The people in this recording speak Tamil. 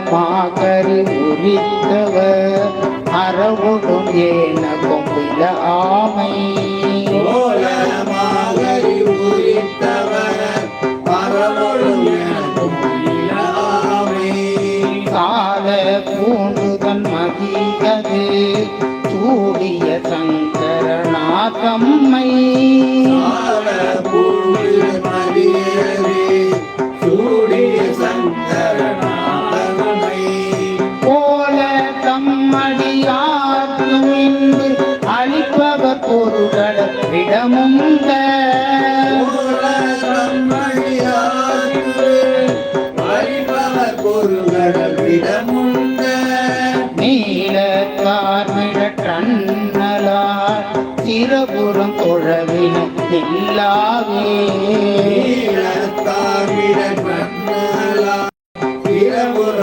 மாகரி உரித்தவர் அறவுடும் ஏன கொம்பில ஆமை மாகரி உரித்தவர் அறவுடும் ஏன கொம்பில ஆமை கால பூண்டுதன் மதியது சூடிய சங்கரநாதம்மை சூடிய சங்கரநாதம்மை போல தம்மடியார்க்கும் இன்று அளிப்பவர் பொருள்கள் விடமுங்க அளிப்பவர் பொருள்கள் விடமுங்க நீலத்தார்மிழற்றன்னலார் சிறபுறம் தொழவின எல்லாவே நீலத்தார்மிழற்றன்னலார் சிறபுறம்